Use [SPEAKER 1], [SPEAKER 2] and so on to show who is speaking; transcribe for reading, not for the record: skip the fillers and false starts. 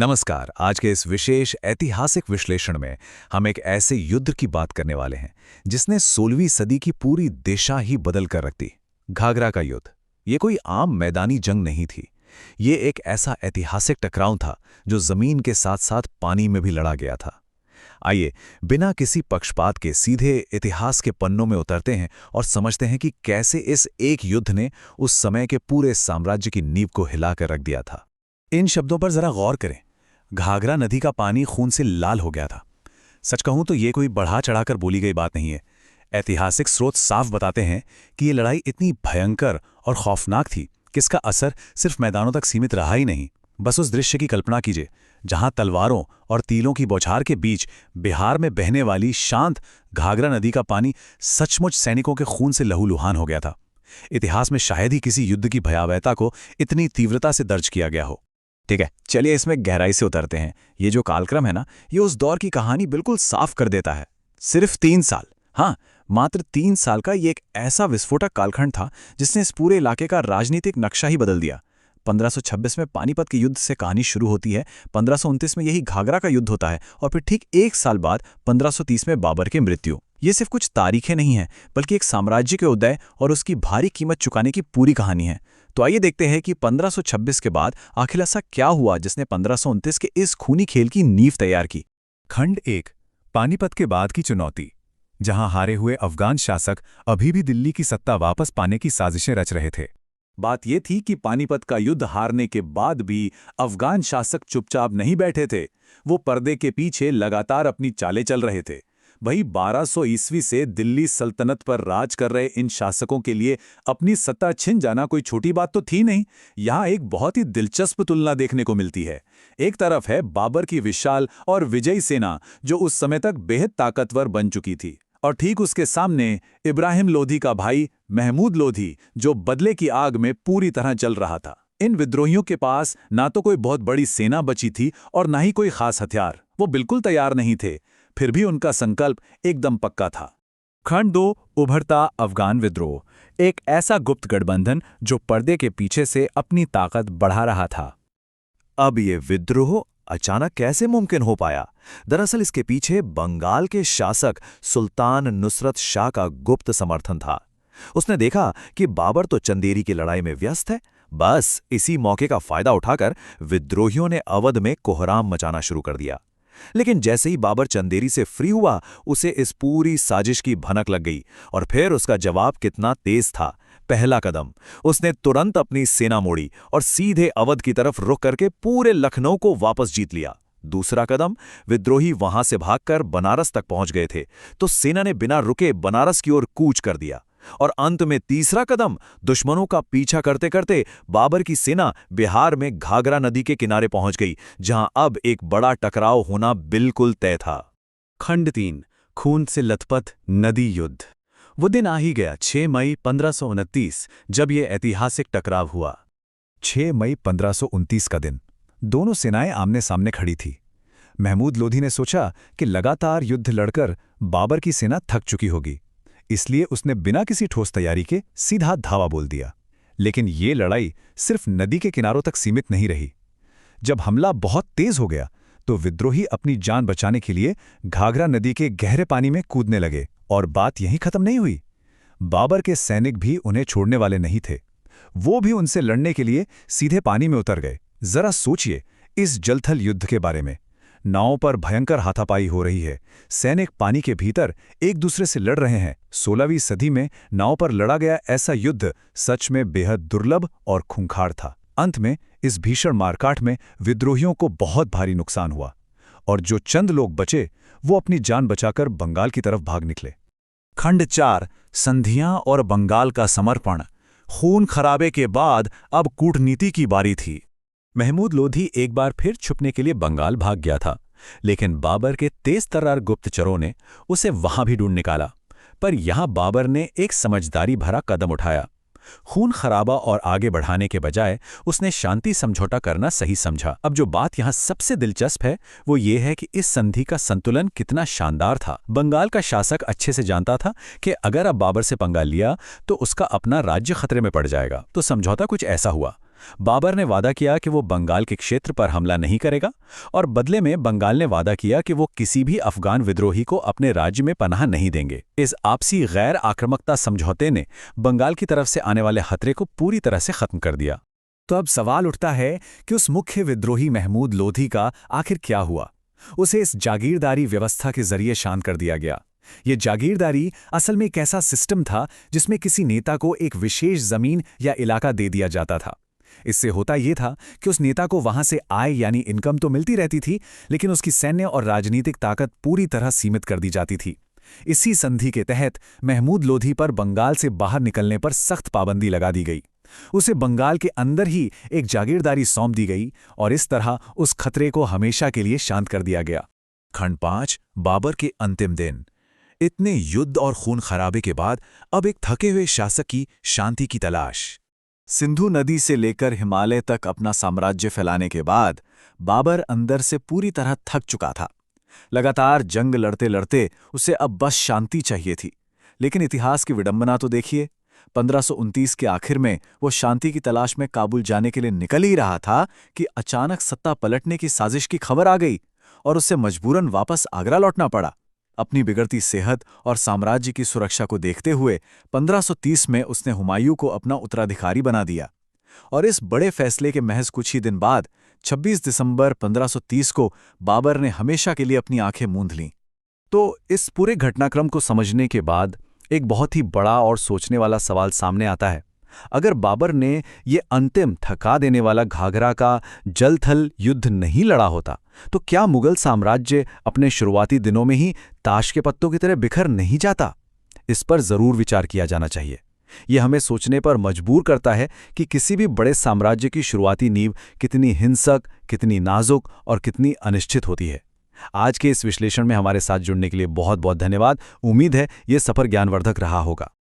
[SPEAKER 1] नमस्कार। आज के इस विशेष ऐतिहासिक विश्लेषण में हम एक ऐसे युद्ध की बात करने वाले हैं जिसने 16वीं सदी की पूरी दिशा ही बदल कर रख दी। घाघरा का युद्ध ये कोई आम मैदानी जंग नहीं थी। ये एक ऐसा ऐतिहासिक टकराव था जो जमीन के साथ साथ पानी में भी लड़ा गया था। आइए बिना किसी पक्षपात के सीधे इतिहास के पन्नों में उतरते हैं और समझते हैं कि कैसे इस एक युद्ध ने उस समय के पूरे साम्राज्य की नींव को हिलाकर रख दिया था। इन शब्दों पर जरा गौर करें। घाघरा नदी का पानी खून से लाल हो गया था। सच कहूं तो ये कोई बढ़ा चढ़ाकर बोली गई बात नहीं है। ऐतिहासिक स्रोत साफ बताते हैं कि ये लड़ाई इतनी भयंकर और खौफनाक थी कि इसका असर सिर्फ मैदानों तक सीमित रहा ही नहीं। बस उस दृश्य की कल्पना कीजिए जहां तलवारों और तीलों की बौछार के बीच बिहार में बहने वाली शांत घाघरा नदी का पानी सचमुच सैनिकों के खून से लहूलुहान हो गया था। इतिहास में शायद ही किसी युद्ध की भयावहता को इतनी तीव्रता से दर्ज किया गया हो। ठीक है, चलिए इसमें गहराई से उतरते हैं। ये जो कालक्रम है ना, ये उस दौर की कहानी बिल्कुल साफ कर देता है। सिर्फ 3 साल, हाँ मात्र 3 साल का ये एक ऐसा विस्फोटक कालखंड था जिसने इस पूरे इलाके का राजनीतिक नक्शा ही बदल दिया। 1526 में पानीपत के युद्ध से कहानी शुरू होती है, 1529 में यही घाघरा का युद्ध होता है और फिर ठीक 1 साल बाद 1530 में बाबर की मृत्यु। ये सिर्फ कुछ तारीखें नहीं हैं, बल्कि एक साम्राज्य के उदय और उसकी भारी कीमत चुकाने की पूरी कहानी है। तो आइए देखते हैं कि 1526 के बाद आखिर ऐसा क्या हुआ जिसने 1529 के इस खूनी खेल की नींव तैयार की।
[SPEAKER 2] खंड 1, पानीपत के बाद की चुनौती। जहां हारे हुए अफगान शासक अभी भी दिल्ली की सत्ता वापस पाने की साजिशें रच रहे थे।
[SPEAKER 1] बात यह थी कि पानीपत का युद्ध हारने के बाद भी अफगान शासक चुपचाप नहीं बैठे थे। वो पर्दे के पीछे लगातार अपनी चालें चल रहे थे। वही 1200 ईस्वी से दिल्ली सल्तनत पर राज कर रहे इन शासकों के लिए अपनी सत्ता छिन जाना कोई छोटी बात तो थी नहीं। यहाँ एक बहुत ही दिलचस्प तुलना देखने को मिलती है। एक तरफ है बाबर की विशाल और विजयी सेना जो उस समय तक बेहद ताकतवर बन चुकी थी, और ठीक उसके सामने इब्राहिम लोधी का भाई महमूद लोधी जो बदले की आग में पूरी तरह जल रहा था। इन विद्रोहियों के पास ना तो कोई बहुत बड़ी सेना बची थी और ना ही कोई खास हथियार। वो बिल्कुल तैयार नहीं थे, फिर भी उनका संकल्प एकदम पक्का था।
[SPEAKER 2] खंड 2, उभरता अफगान विद्रोह। एक ऐसा गुप्त गठबंधन जो पर्दे के पीछे से अपनी ताकत बढ़ा रहा था।
[SPEAKER 1] अब ये विद्रोह अचानक कैसे मुमकिन हो पाया? दरअसल इसके पीछे बंगाल के शासक सुल्तान नुसरत शाह का गुप्त समर्थन था। उसने देखा कि बाबर तो चंदेरी की लड़ाई में व्यस्त है। बस इसी मौके का फायदा उठाकर विद्रोहियों ने अवध में कोहराम मचाना शुरू कर दिया। लेकिन जैसे ही बाबर चंदेरी से फ्री हुआ, उसे इस पूरी साजिश की भनक लग गई। और फिर उसका जवाब कितना तेज था। पहला कदम, उसने तुरंत अपनी सेना मोड़ी और सीधे अवध की तरफ रुख करके पूरे लखनऊ को वापस जीत लिया। दूसरा कदम, विद्रोही वहां से भागकर बनारस तक पहुंच गए थे, तो सेना ने बिना रुके बनारस की ओर कूच कर दिया। और अंत में तीसरा कदम, दुश्मनों का पीछा करते करते बाबर की सेना बिहार में घाघरा नदी के किनारे पहुंच गई, जहां अब एक बड़ा टकराव होना बिल्कुल तय था।
[SPEAKER 2] खंड 3, खून से लथपथ नदी युद्ध। वो दिन आ ही गया, 6 मई 1529, जब ये ऐतिहासिक टकराव हुआ। 6 मई 1529 का दिन। दोनों सेनाएं आमने सामने खड़ी थी। महमूद लोधी ने सोचा कि लगातार युद्ध लड़कर बाबर की सेना थक चुकी होगी, इसलिए उसने बिना किसी ठोस तैयारी के सीधा धावा बोल दिया। लेकिन ये लड़ाई सिर्फ नदी के किनारों तक सीमित नहीं रही। जब हमला बहुत तेज हो गया तो विद्रोही अपनी जान बचाने के लिए घाघरा नदी के गहरे पानी में कूदने लगे। और बात यहीं खत्म नहीं हुई। बाबर के सैनिक भी उन्हें छोड़ने वाले नहीं थे। वो भी उनसे लड़ने के लिए सीधे पानी में उतर गए। जरा सोचिए इस जलथल युद्ध के बारे में। नावों पर भयंकर हाथापाई हो रही है। सैनिक पानी के भीतर एक दूसरे से लड़ रहे हैं। 16वीं सदी में नाव पर लड़ा गया ऐसा युद्ध सच में बेहद दुर्लभ और खूंखार था। अंत में इस भीषण मारकाट में विद्रोहियों को बहुत भारी नुकसान हुआ, और जो चंद लोग बचे वो अपनी जान बचाकर बंगाल की तरफ भाग निकले।
[SPEAKER 1] खंड 4, संधियां और बंगाल का समर्पण। खून खराबे के बाद अब कूटनीति की बारी थी। महमूद लोधी एक बार फिर छुपने के लिए बंगाल भाग गया था, लेकिन बाबर के तेज तर्रार गुप्तचरों ने उसे वहां भी ढूंढ निकाला। पर यहां बाबर ने एक समझदारी भरा कदम उठाया। खून खराबा और आगे बढ़ाने के बजाय उसने शांति समझौता करना सही समझा। अब जो बात यहां सबसे दिलचस्प है वो ये है कि इस संधि का संतुलन कितना शानदार था। बंगाल का शासक अच्छे से जानता था कि अगर अब बाबर से पंगा लिया तो उसका अपना राज्य खतरे में पड़ जाएगा। तो समझौता कुछ ऐसा हुआ,
[SPEAKER 2] बाबर ने वादा किया कि वो बंगाल के क्षेत्र पर हमला नहीं करेगा और बदले में बंगाल ने वादा किया कि वो किसी भी अफगान विद्रोही को अपने राज्य में पनाह नहीं देंगे। इस आपसी गैर आक्रामकता समझौते ने बंगाल की तरफ से आने वाले खतरे को पूरी तरह से खत्म कर दिया। तो अब सवाल उठता है कि उस मुख्य विद्रोही महमूद लोधी का आखिर क्या हुआ। उसे इस जागीरदारी व्यवस्था के जरिए शांत कर दिया गया। ये जागीरदारी असल में एक ऐसा सिस्टम था जिसमें किसी नेता को एक विशेष जमीन या इलाका दे दिया जाता था। इससे होता यह था कि उस नेता को वहां से आय यानी इनकम तो मिलती रहती थी, लेकिन उसकी सैन्य और राजनीतिक ताकत पूरी तरह सीमित कर दी जाती थी। इसी संधि के तहत महमूद लोधी पर बंगाल से बाहर निकलने पर सख्त पाबंदी लगा दी गई। उसे बंगाल के अंदर ही एक जागीरदारी सौंप दी गई और इस तरह उस खतरे को हमेशा के लिए शांत कर दिया गया।
[SPEAKER 1] खंड 5 बाबर के अंतिम दिन। इतने युद्ध और खून खराबे के बाद अब एक थके हुए शासक की शांति की तलाश।
[SPEAKER 2] सिंधु नदी से लेकर हिमालय तक अपना साम्राज्य फैलाने के बाद बाबर अंदर से पूरी तरह थक चुका था। लगातार जंग लड़ते लड़ते उसे अब बस शांति चाहिए थी। लेकिन इतिहास की विडंबना तो देखिए, 1529 के आखिर में वो शांति की तलाश में काबुल जाने के लिए निकल ही रहा था कि अचानक सत्ता पलटने की साजिश की खबर आ गई और उसे मजबूरन वापस आगरा लौटना पड़ा। अपनी बिगड़ती सेहत और साम्राज्य की सुरक्षा को देखते हुए 1530 में उसने हुमायूं को अपना उत्तराधिकारी बना दिया और इस बड़े फैसले के महज कुछ ही दिन बाद 26 दिसंबर 1530 को बाबर ने हमेशा के लिए अपनी आंखें मूंद लीं। तो इस पूरे घटनाक्रम को समझने के बाद एक बहुत ही बड़ा और सोचने वाला सवाल सामने आता है। अगर बाबर ने ये अंतिम थका देने वाला घाघरा का जल थल युद्ध नहीं लड़ा होता तो क्या मुगल साम्राज्य अपने शुरुआती दिनों में ही ताश के पत्तों की तरह बिखर नहीं जाता? इस पर जरूर विचार किया जाना चाहिए। यह हमें सोचने पर मजबूर करता है कि किसी भी बड़े साम्राज्य की शुरुआती नींव कितनी हिंसक, कितनी नाजुक और कितनी अनिश्चित होती है। आज के इस विश्लेषण में हमारे साथ जुड़ने के लिए बहुत बहुत धन्यवाद। उम्मीद है ये सफर ज्ञानवर्धक रहा होगा।